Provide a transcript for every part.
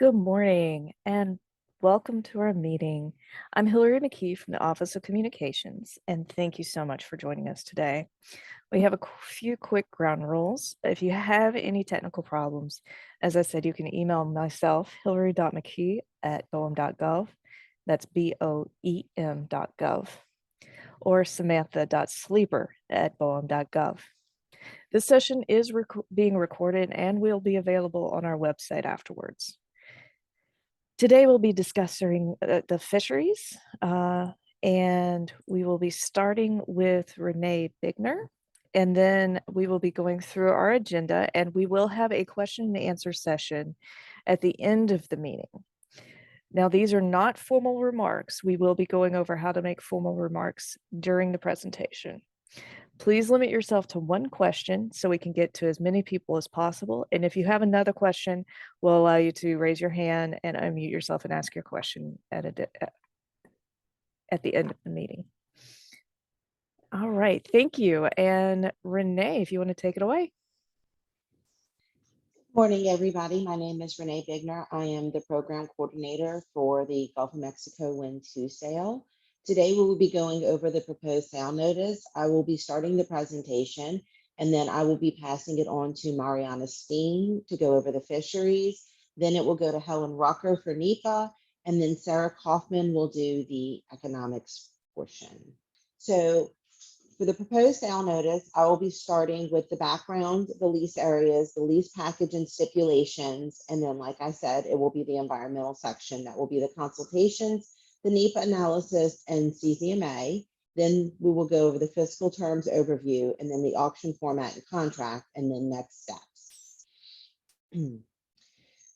Good morning and welcome to our meeting. I'm Hillary McKee from the Office of Communications, and thank you so much for joining us today. We have a few quick ground rules. If you have any technical problems, as I said, you can email myself, hillary.mckee@boem.gov. That's BOEM.gov, or samantha.sleeper@boem.gov. This session is being recorded and will be available on our website afterwards. Today we'll be discussing the fisheries, and we will be starting with Renee Bigner, and then we will be going through our agenda, and we will have a question and answer session at the end of the meeting. Now, these are not formal remarks. We will be going over how to make formal remarks during the presentation. Please limit yourself to one question so we can get to as many people as possible. And if you have another question, we'll allow you to raise your hand and unmute yourself and ask your question at the end of the meeting. All right, thank you. And Renee, if you want to take it away. Morning, everybody. My name is Renee Bigner. I am the program coordinator for the Gulf of Mexico Wind 2 sale. Today, we will be going over the proposed sale notice. I will be starting the presentation, and then I will be passing it on to Mariana Steen to go over the fisheries. Then it will go to Helen Rucker for NEPA, and then Sarah Kaufman will do the economics portion. So for the proposed sale notice, I will be starting with the background, the lease areas, the lease package and stipulations, and then, like I said, it will be the environmental section that will be the consultations, the NEPA analysis, and CZMA. Then we will go over the fiscal terms overview, and then the auction format and contract, and then next steps.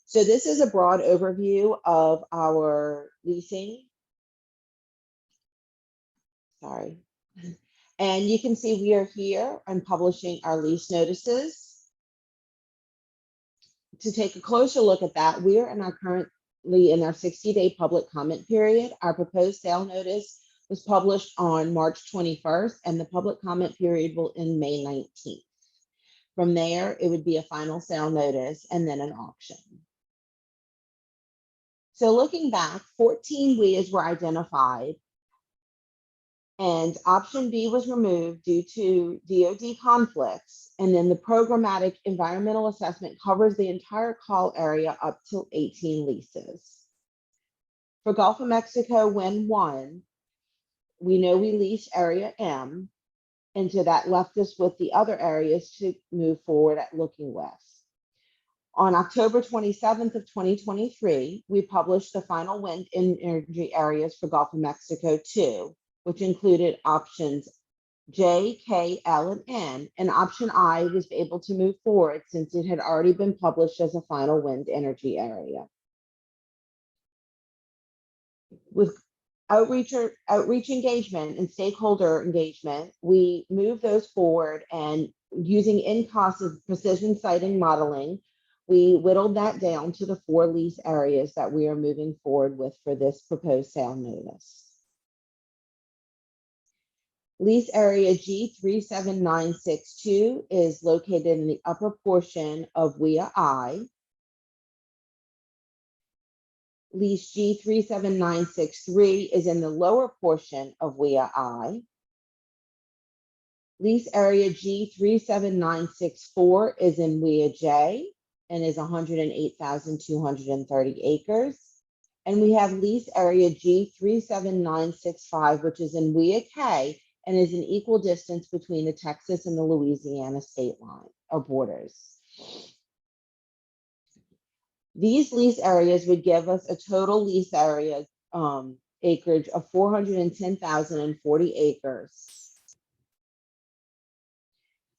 So this is a broad overview of our leasing. Sorry. And you can see we are here and publishing our lease notices. To take a closer look at that, we are currently in our 60-day public comment period. Our proposed sale notice was published on March 21st, and the public comment period will end May 19th. From there, it would be a final sale notice and then an auction. So looking back, 14 WIAs were identified, and option B was removed due to DoD conflicts. And then the programmatic environmental assessment covers the entire call area up to 18 leases. For Gulf of Mexico Wind 1, we know we leased area M, and so that left us with the other areas to move forward at looking with. On October 27th of 2023, we published the final wind energy areas for Gulf of Mexico 2, which included options J, K, L, and N, and option I was able to move forward since it had already been published as a final wind energy area. With outreach engagement and stakeholder engagement, we moved those forward, and using in-cost precision siting modeling, we whittled that down to the 4 lease areas that we are moving forward with for this proposed sale notice. Lease area G37962 is located in the upper portion of WIA I. Lease G37963 is in the lower portion of WIA I. Lease area G37964 is in WIA J and is 108,230 acres. And we have lease area G37965, which is in WIA K, and is an equal distance between the Texas and the Louisiana state line or borders. These lease areas would give us a total lease area acreage of 410,040 acres.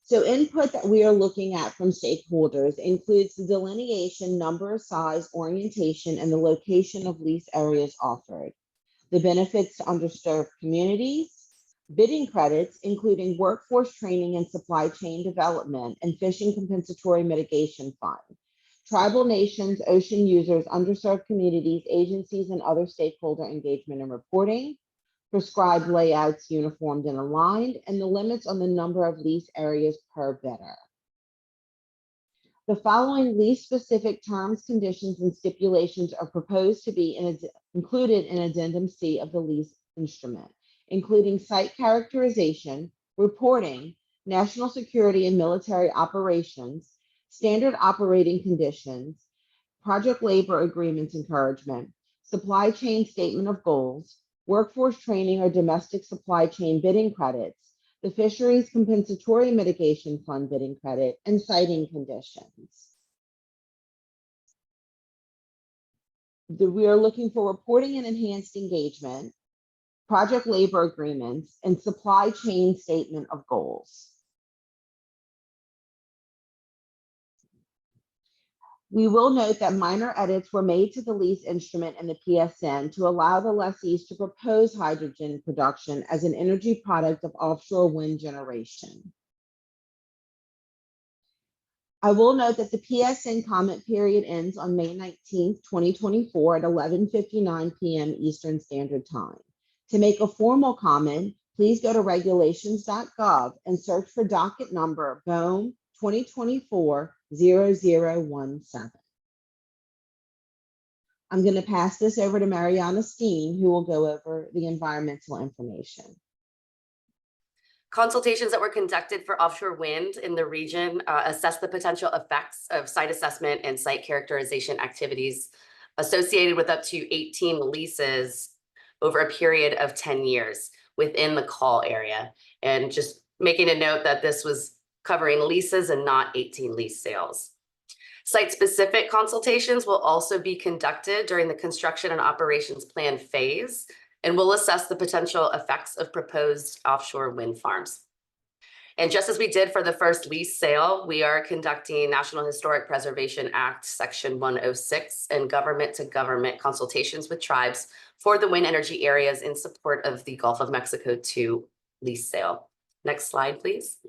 So input that we are looking at from stakeholders includes the delineation, number, size, orientation, and the location of lease areas offered, the benefits to underserved communities, bidding credits, including workforce training and supply chain development, and fishing compensatory mitigation fund, tribal nations, ocean users, underserved communities, agencies, and other stakeholder engagement and reporting, prescribed layouts uniformed and aligned, and the limits on the number of lease areas per bidder. The following lease-specific terms, conditions, and stipulations are proposed to be included in Addendum C of the lease instrument, including site characterization, reporting, national security and military operations, standard operating conditions, project labor agreements encouragement, supply chain statement of goals, workforce training or domestic supply chain bidding credits, the Fisheries Compensatory Mitigation Fund bidding credit, and siting conditions. We are looking for reporting and enhanced engagement, project labor agreements, and supply chain statement of goals. We will note that minor edits were made to the lease instrument and the PSN to allow the lessees to propose hydrogen production as an energy product of offshore wind generation. I will note that the PSN comment period ends on May 19th, 2024 at 11:59 p.m. Eastern Standard Time. To make a formal comment, please go to regulations.gov and search for docket number BOEM 2024-0017. I'm going to pass this over to Mariana Steen, who will go over the environmental information. Consultations that were conducted for offshore wind in the region assess the potential effects of site assessment and site characterization activities associated with up to 18 leases over a period of 10 years within the call area. And just making a note that this was covering leases and not 18 lease sales. Site-specific consultations will also be conducted during the construction and operations plan phase and will assess the potential effects of proposed offshore wind farms. And just as we did for the first lease sale, we are conducting National Historic Preservation Act Section 106 and government-to-government consultations with tribes for the wind energy areas in support of the Gulf of Mexico 2 lease sale. Next slide, please.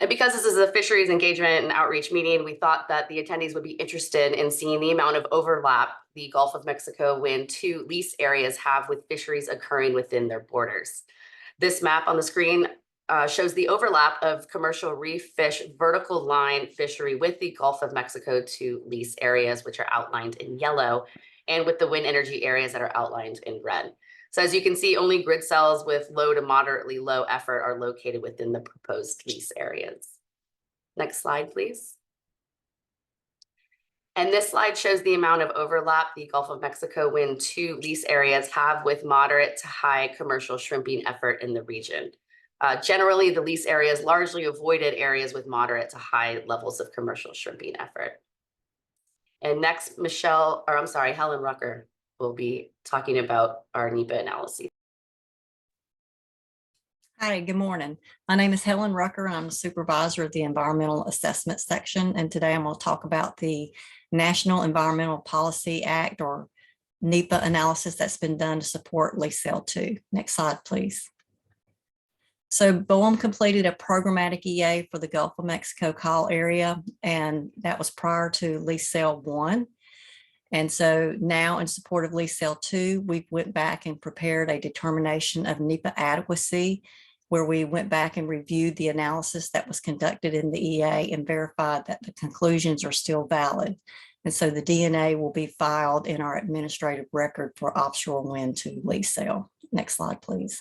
And because this is a fisheries engagement and outreach meeting, we thought that the attendees would be interested in seeing the amount of overlap the Gulf of Mexico Wind 2 lease areas have with fisheries occurring within their borders. This map on the screen shows the overlap of commercial reef fish vertical line fishery with the Gulf of Mexico 2 lease areas, which are outlined in yellow, and with the wind energy areas that are outlined in red. So as you can see, only grid cells with low to moderately low effort are located within the proposed lease areas. Next slide, please. And this slide shows the amount of overlap the Gulf of Mexico Wind 2 lease areas have with moderate to high commercial shrimping effort in the region. Generally, the lease areas largely avoided areas with moderate to high levels of commercial shrimping effort. And next, Helen Rucker will be talking about our NEPA analysis. Hi, good morning. My name is Helen Rucker. I'm a supervisor of the Environmental Assessment section, and today I'm going to talk about the National Environmental Policy Act, or NEPA analysis that's been done to support lease sale 2. Next slide, please. So BOEM completed a programmatic EA for the Gulf of Mexico call area, and that was prior to lease sale 1. And so now, in support of lease sale 2, we went back and prepared a determination of NEPA adequacy, where we went back and reviewed the analysis that was conducted in the EA and verified that the conclusions are still valid. And so the DNA will be filed in our administrative record for offshore wind 2 lease sale. Next slide, please.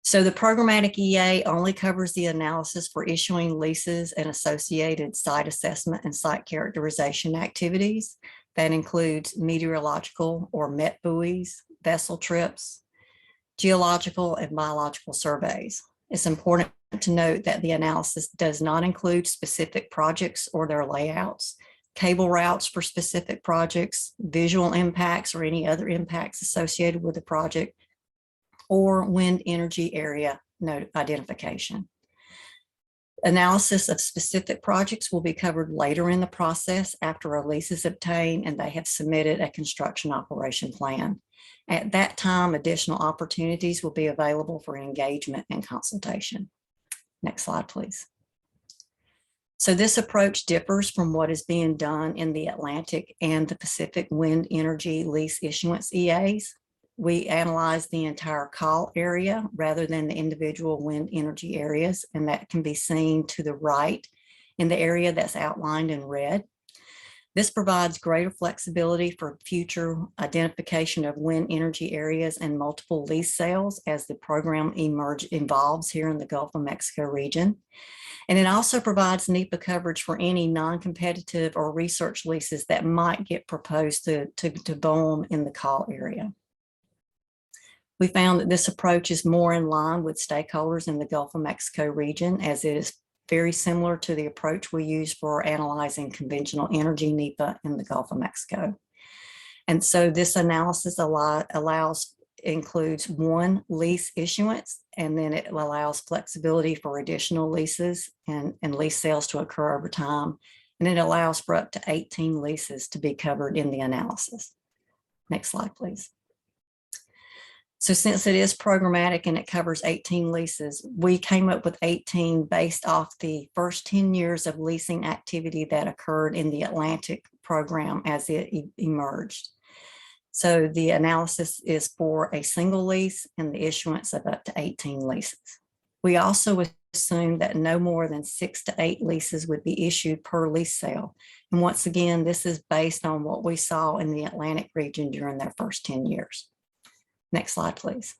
So the programmatic EA only covers the analysis for issuing leases and associated site assessment and site characterization activities. That includes meteorological or MET buoys, vessel trips, geological and biological surveys. It's important to note that the analysis does not include specific projects or their layouts, cable routes for specific projects, visual impacts or any other impacts associated with the project, or wind energy area identification. Analysis of specific projects will be covered later in the process after a lease is obtained and they have submitted a construction operation plan. At that time, additional opportunities will be available for engagement and consultation. Next slide, please. So this approach differs from what is being done in the Atlantic and the Pacific wind energy lease issuance EAs. We analyzed the entire call area rather than the individual wind energy areas, and that can be seen to the right in the area that's outlined in red. This provides greater flexibility for future identification of wind energy areas and multiple lease sales as the program evolves here in the Gulf of Mexico region. And it also provides NEPA coverage for any non-competitive or research leases that might get proposed to BOEM in the call area. We found that this approach is more in line with stakeholders in the Gulf of Mexico region, as it is very similar to the approach we use for analyzing conventional energy NEPA in the Gulf of Mexico. And so this analysis includes one lease issuance, and then it allows flexibility for additional leases and lease sales to occur over time. And it allows for up to 18 leases to be covered in the analysis. Next slide, please. So since it is programmatic and it covers 18 leases, we came up with 18 based off the first 10 years of leasing activity that occurred in the Atlantic program as it emerged. So the analysis is for a single lease and the issuance of up to 18 leases. We also assumed that no more than 6 to 8 leases would be issued per lease sale. And once again, this is based on what we saw in the Atlantic region during their first 10 years. Next slide, please.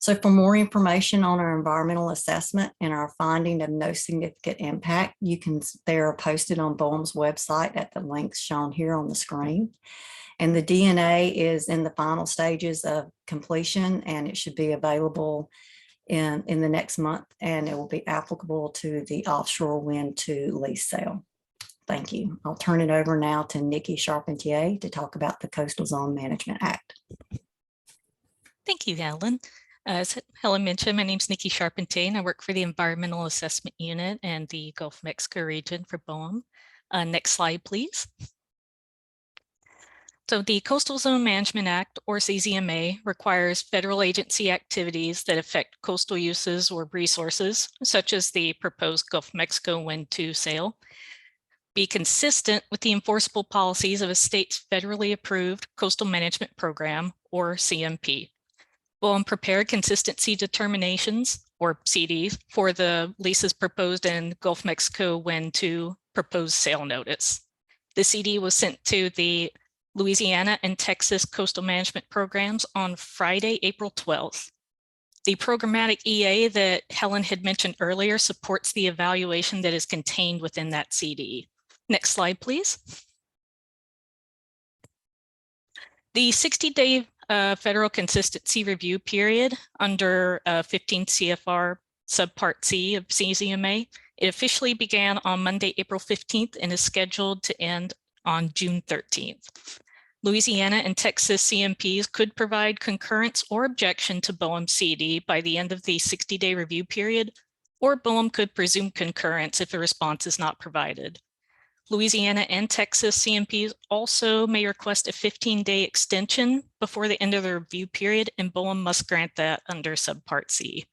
So for more information on our environmental assessment and our finding of no significant impact, they are posted on BOEM's website at the links shown here on the screen. And the DNA is in the final stages of completion, and it should be available in the next month, and it will be applicable to the offshore wind to lease sale. Thank you. I'll turn it over now to Nikki Charpentier to talk about the Coastal Zone Management Act. Thank you, Helen. As Helen mentioned, my name is Nikki Charpentier, and I work for the Environmental Assessment Unit and the Gulf of Mexico region for BOEM. Next slide, please. So the Coastal Zone Management Act, or CZMA, requires federal agency activities that affect coastal uses or resources, such as the proposed Gulf of Mexico Wind 2 sale, be consistent with the enforceable policies of a state's federally approved Coastal Management Program, or CMP. BOEM prepared consistency determinations, or CDs, for the leases proposed in Gulf of Mexico Wind 2 proposed sale notice. The CD was sent to the Louisiana and Texas Coastal Management Programs on Friday, April 12th. The programmatic EA that Helen had mentioned earlier supports the evaluation that is contained within that CD. Next slide, please. The 60-day federal consistency review period under 15 CFR subpart C of CZMA, it officially began on Monday, April 15th, and is scheduled to end on June 13th. Louisiana and Texas CMPs could provide concurrence or objection to BOEM CD by the end of the 60-day review period, or BOEM could presume concurrence if a response is not provided. Louisiana and Texas CMPs also may request a 15-day extension before the end of the review period, and BOEM must grant that under subpart C.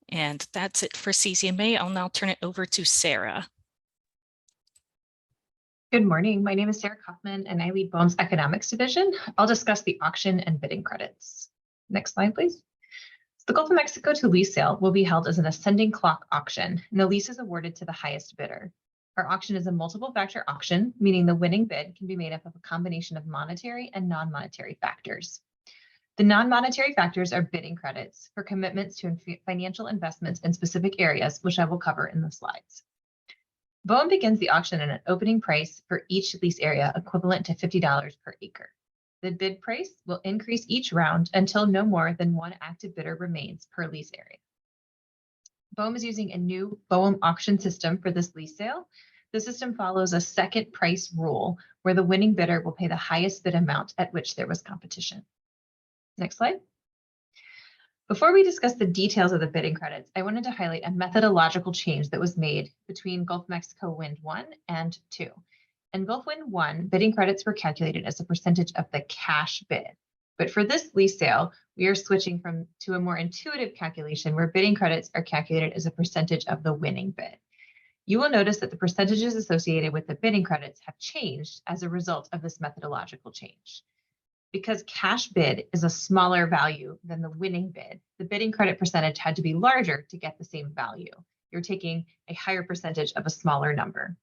And that's it for CZMA. I'll now turn it over to Sarah. Good morning. My name is Sarah Kaufman, and I lead BOEM's Economics Division. I'll discuss the auction and bidding credits. Next slide, please. The Gulf of Mexico to lease sale will be held as an ascending clock auction, and the lease is awarded to the highest bidder. Our auction is a multiple factor auction, meaning the winning bid can be made up of a combination of monetary and non-monetary factors. The non-monetary factors are bidding credits for commitments to financial investments in specific areas, which I will cover in the slides. BOEM begins the auction at an opening price for each lease area equivalent to $50 per acre. The bid price will increase each round until no more than one active bidder remains per lease area. BOEM is using a new BOEM auction system for this lease sale. The system follows a second price rule where the winning bidder will pay the highest bid amount at which there was competition. Next slide. Before we discuss the details of the bidding credits, I wanted to highlight a methodological change that was made between Gulf of Mexico Wind 1 and 2. In Gulf Wind 1, bidding credits were calculated as a percentage of the cash bid. But for this lease sale, we are switching to a more intuitive calculation where bidding credits are calculated as a percentage of the winning bid. You will notice that the percentages associated with the bidding credits have changed as a result of this methodological change. Because cash bid is a smaller value than the winning bid, the bidding credit percentage had to be larger to get the same value. You're taking a higher percentage of a smaller number.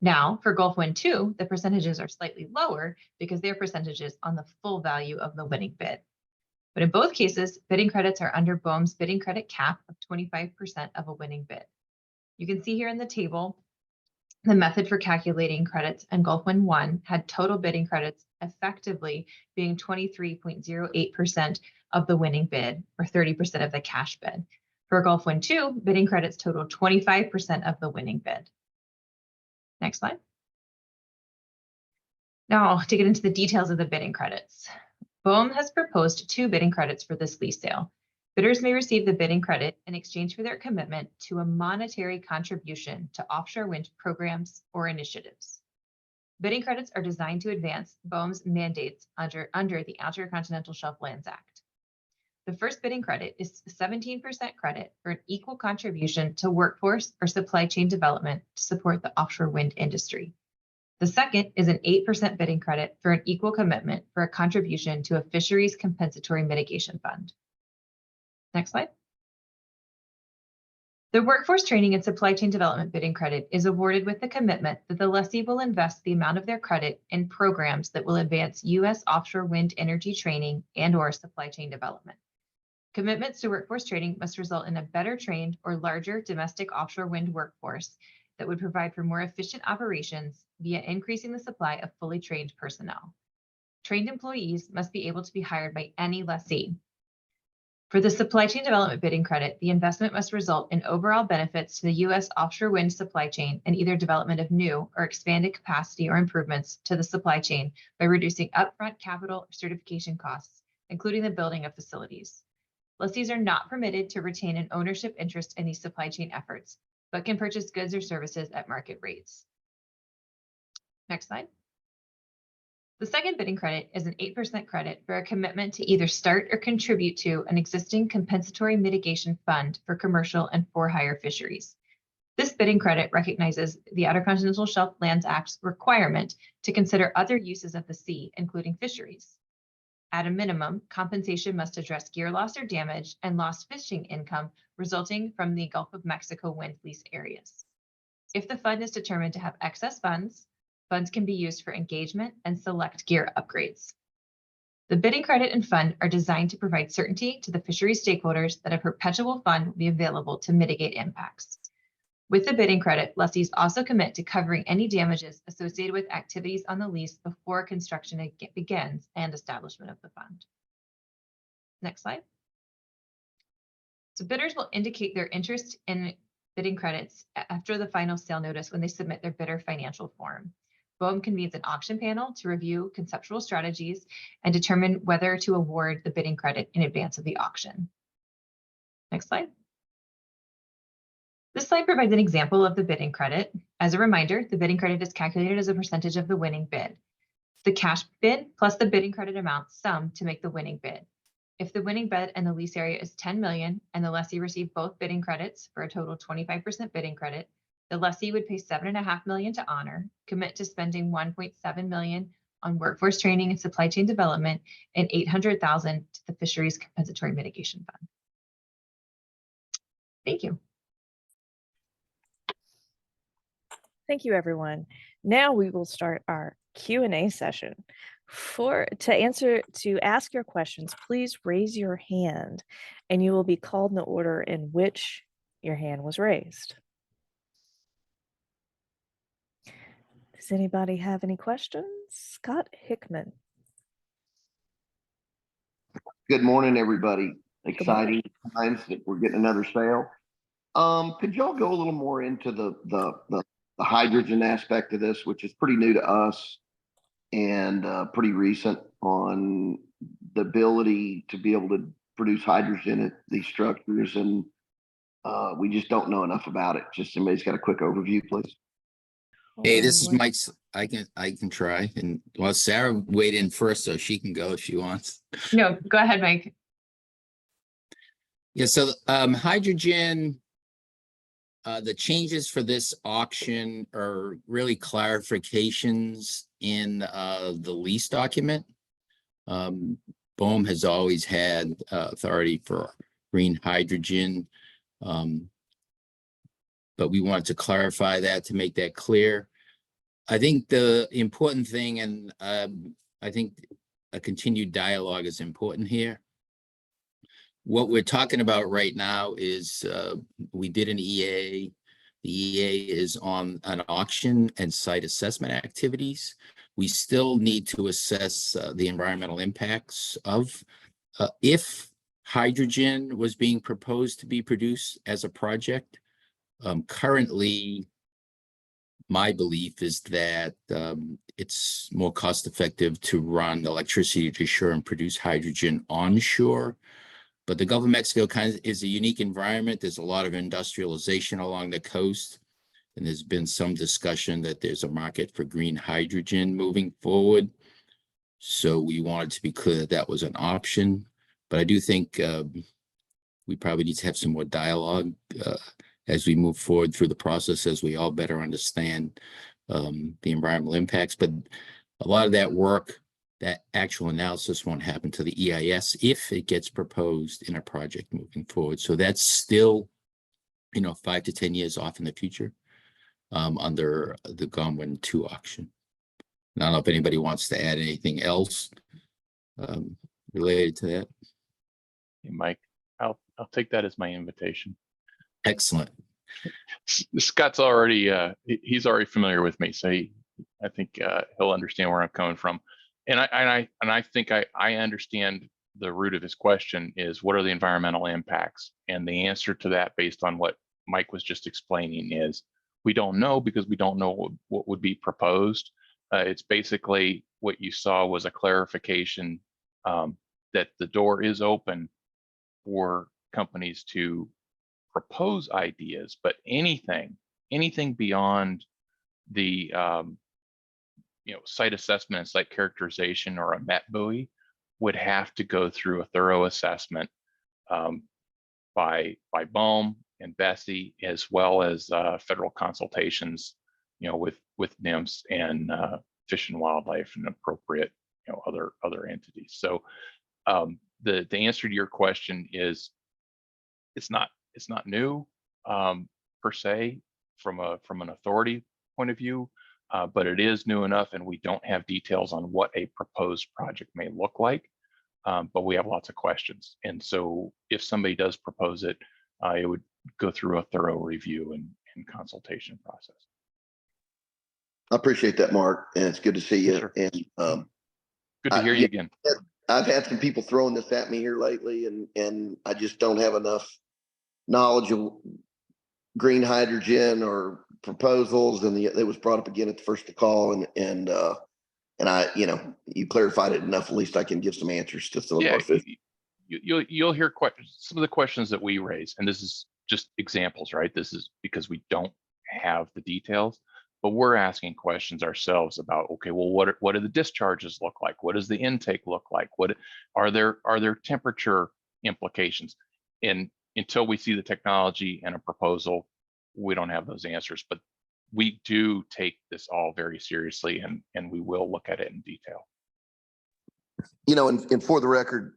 Now, for Gulf Wind 2, the percentages are slightly lower because their percentages on the full value of the winning bid. But in both cases, bidding credits are under BOEM's bidding credit cap of 25% of a winning bid. You can see here in the table, the method for calculating credits, and Gulf Wind 1 had total bidding credits effectively being 23.08% of the winning bid, or 30% of the cash bid. For Gulf Wind 2, bidding credits totaled 25% of the winning bid. Next slide. Now, to get into the details of the bidding credits, BOEM has proposed 2 bidding credits for this lease sale. Bidders may receive the bidding credit in exchange for their commitment to a monetary contribution to offshore wind programs or initiatives. Bidding credits are designed to advance BOEM's mandates under the Outer Continental Shelf Lands Act. The first bidding credit is 17% credit for an equal contribution to workforce or supply chain development to support the offshore wind industry. The second is an 8% bidding credit for an equal commitment for a contribution to a fisheries compensatory mitigation fund. Next slide. The workforce training and supply chain development bidding credit is awarded with the commitment that the lessee will invest the amount of their credit in programs that will advance U.S. offshore wind energy training and/or supply chain development. Commitments to workforce training must result in a better trained or larger domestic offshore wind workforce that would provide for more efficient operations via increasing the supply of fully trained personnel. Trained employees must be able to be hired by any lessee. For the supply chain development bidding credit, the investment must result in overall benefits to the U.S. offshore wind supply chain and either development of new or expanded capacity or improvements to the supply chain by reducing upfront capital or certification costs, including the building of facilities. Lessees are not permitted to retain an ownership interest in these supply chain efforts, but can purchase goods or services at market rates. Next slide. The second bidding credit is an 8% credit for a commitment to either start or contribute to an existing compensatory mitigation fund for commercial and for-hire fisheries. This bidding credit recognizes the Outer Continental Shelf Lands Act's requirement to consider other uses of the sea, including fisheries. At a minimum, compensation must address gear loss or damage and lost fishing income resulting from the Gulf of Mexico wind lease areas. If the fund is determined to have excess funds, funds can be used for engagement and select gear upgrades. The bidding credit and fund are designed to provide certainty to the fisheries stakeholders that a perpetual fund will be available to mitigate impacts. With the bidding credit, lessees also commit to covering any damages associated with activities on the lease before construction begins and establishment of the fund. Next slide. So bidders will indicate their interest in bidding credits after the final sale notice when they submit their bidder financial form. BOEM convenes an auction panel to review conceptual strategies and determine whether to award the bidding credit in advance of the auction. Next slide. This slide provides an example of the bidding credit. As a reminder, the bidding credit is calculated as a percentage of the winning bid. The cash bid plus the bidding credit amount sum to make the winning bid. If the winning bid and the lease area is 10 million and the lessee received both bidding credits for a total 25% bidding credit, the lessee would pay $7.5 million to honor, commit to spending $1.7 million on workforce training and supply chain development, and $800,000 to the fisheries compensatory mitigation fund. Thank you. Thank you, everyone. Now we will start our Q&A session. To ask your questions, please raise your hand and you will be called in the order in which your hand was raised. Does anybody have any questions? Scott Hickman. Good morning, everybody. Exciting times that we're getting another sale. Could y'all go a little more into the hydrogen aspect of this, which is pretty new to us and pretty recent, on the ability to be able to produce hydrogen at these structures, and we just don't know enough about it. Just somebody's got a quick overview, please. Hey, this is Mike. I can try. And well, Sarah weighed in first, so she can go if she wants. No, go ahead, Mike. Yeah, so hydrogen, the changes for this auction are really clarifications in the lease document. BOEM has always had authority for green hydrogen. But we wanted to clarify that to make that clear. I think the important thing, and I think a continued dialogue is important here. What we're talking about right now is we did an EA. The EA is on an auction and site assessment activities. We still need to assess the environmental impacts of if hydrogen was being proposed to be produced as a project. Currently, my belief is that it's more cost effective to run electricity to shore and produce hydrogen onshore. But the Gulf of Mexico kind of is a unique environment. There's a lot of industrialization along the coast. And there's been some discussion that there's a market for green hydrogen moving forward. So we wanted to be clear that that was an option. But I do think we probably need to have some more dialogue as we move forward through the process, as we all better understand the environmental impacts. But a lot of that work, that actual analysis won't happen to the EIS if it gets proposed in a project moving forward. So that's still, 5 to 10 years off in the future under the GoM Wind 2 auction. I don't know if anybody wants to add anything else related to that. Hey, Mike, I'll take that as my invitation. Excellent. Scott's already he's already familiar with me, so I think he'll understand where I'm coming from. And I think I understand the root of his question is, what are the environmental impacts? And the answer to that, based on what Mike was just explaining, is we don't know, because we don't know what would be proposed. It's basically what you saw was a clarification that the door is open for companies to propose ideas, but anything beyond the site assessment and site characterization or a MET buoy would have to go through a thorough assessment by BOEM and BSEE, as well as federal consultations, with NIMS and Fish and Wildlife and appropriate other entities. So the answer to your question is it's not new per se from an authority point of view, but it is new enough, and we don't have details on what a proposed project may look like, but we have lots of questions. And so if somebody does propose it, it would go through a thorough review and consultation process. I appreciate that, Mark, and it's good to see you. Sure. And Good to hear you again. I've had some people throwing this at me here lately, and I just don't have enough knowledge of green hydrogen or proposals, and it was brought up again at the first of the call, and I, you clarified it enough. At least I can give some answers to some of our fish. You'll hear some of the questions that we raise, and this is just examples, right? This is because we don't have the details, but we're asking questions ourselves about, okay, well, what do the discharges look like? What does the intake look like? What are there temperature implications? And until we see the technology and a proposal, we don't have those answers. But we do take this all very seriously, and we will look at it in detail. And for the record,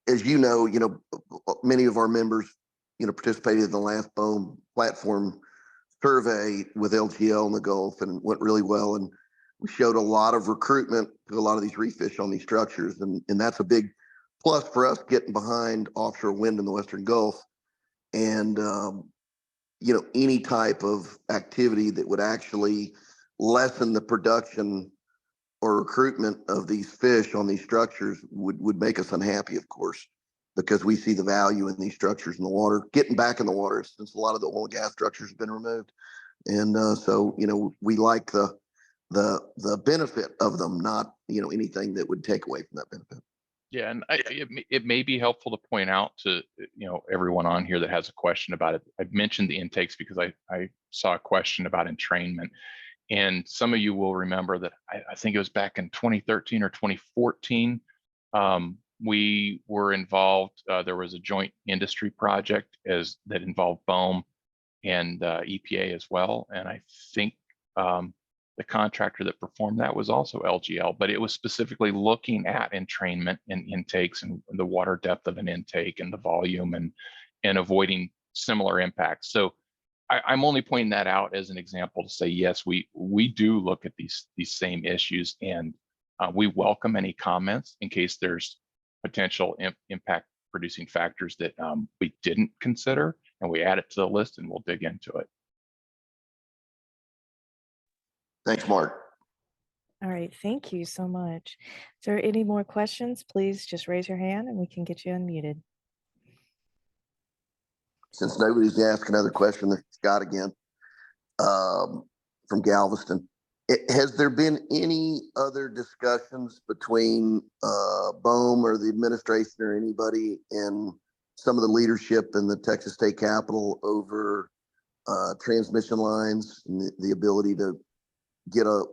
as many of our members, participated in the last BOEM platform survey with LGL in the Gulf, and went really well. And we showed a lot of recruitment to a lot of these reef fish on these structures. And that's a big plus for us getting behind offshore wind in the Western Gulf. And, any type of activity that would actually lessen the production or recruitment of these fish on these structures would make us unhappy, of course, because we see the value in these structures in the water, getting back in the water, since a lot of the oil and gas structures have been removed. And so, we like the benefit of them, not, anything that would take away from that benefit. Yeah, and it may be helpful to point out to everyone on here that has a question about it. I've mentioned the intakes because I saw a question about entrainment, and some of you will remember that I think it was back in 2013 or 2014. We were involved. There was a joint industry project that involved BOEM and EPA as well, and I think the contractor that performed that was also LGL, but it was specifically looking at entrainment and intakes and the water depth of an intake and the volume and avoiding similar impacts. So I'm only pointing that out as an example to say, yes, we do look at these same issues, and we welcome any comments in case there's potential impact producing factors that we didn't consider, and we add it to the list and we'll dig into it. Thanks, Mark. All right, thank you so much. Is there any more questions? Please just raise your hand and we can get you unmuted. Since nobody's asked another question, there's Scott again, from Galveston. Has there been any other discussions between BOEM or the administration or anybody in some of the leadership in the Texas State Capitol over transmission lines and the ability to get a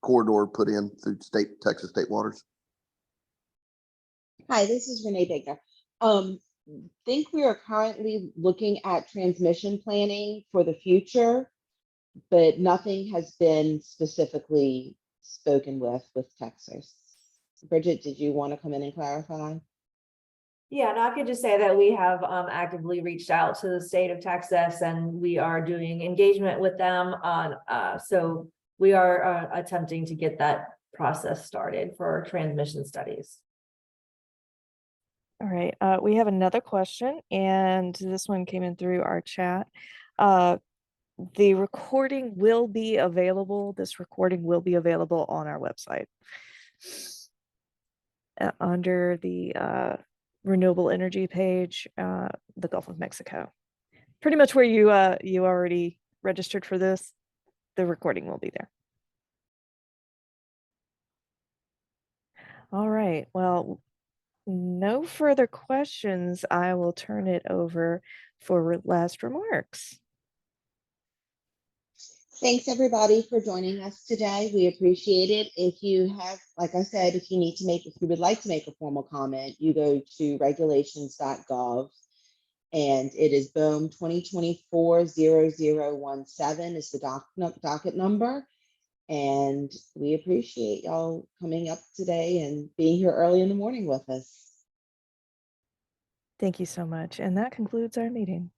corridor put in through Texas State Waters? Hi, this is Renee Bigner. Think we are currently looking at transmission planning for the future, but nothing has been specifically spoken with Texas. Bridget, did you want to come in and clarify? Yeah, and I could just say that we have actively reached out to the state of Texas, and we are doing engagement with them on, so we are attempting to get that process started for transmission studies. All right, we have another question, and this one came in through our chat. The recording will be available. This recording will be available on our website under the renewable energy page, the Gulf of Mexico. Pretty much where you already registered for this, the recording will be there. All right, well, no further questions. I will turn it over for last remarks. Thanks everybody for joining us today. We appreciate it. If you have, like I said, if you would like to make a formal comment, you go to regulations.gov, and it is BOEM 2024-0017 is the docket number. And we appreciate y'all coming up today and being here early in the morning with us. Thank you so much. And that concludes our meeting.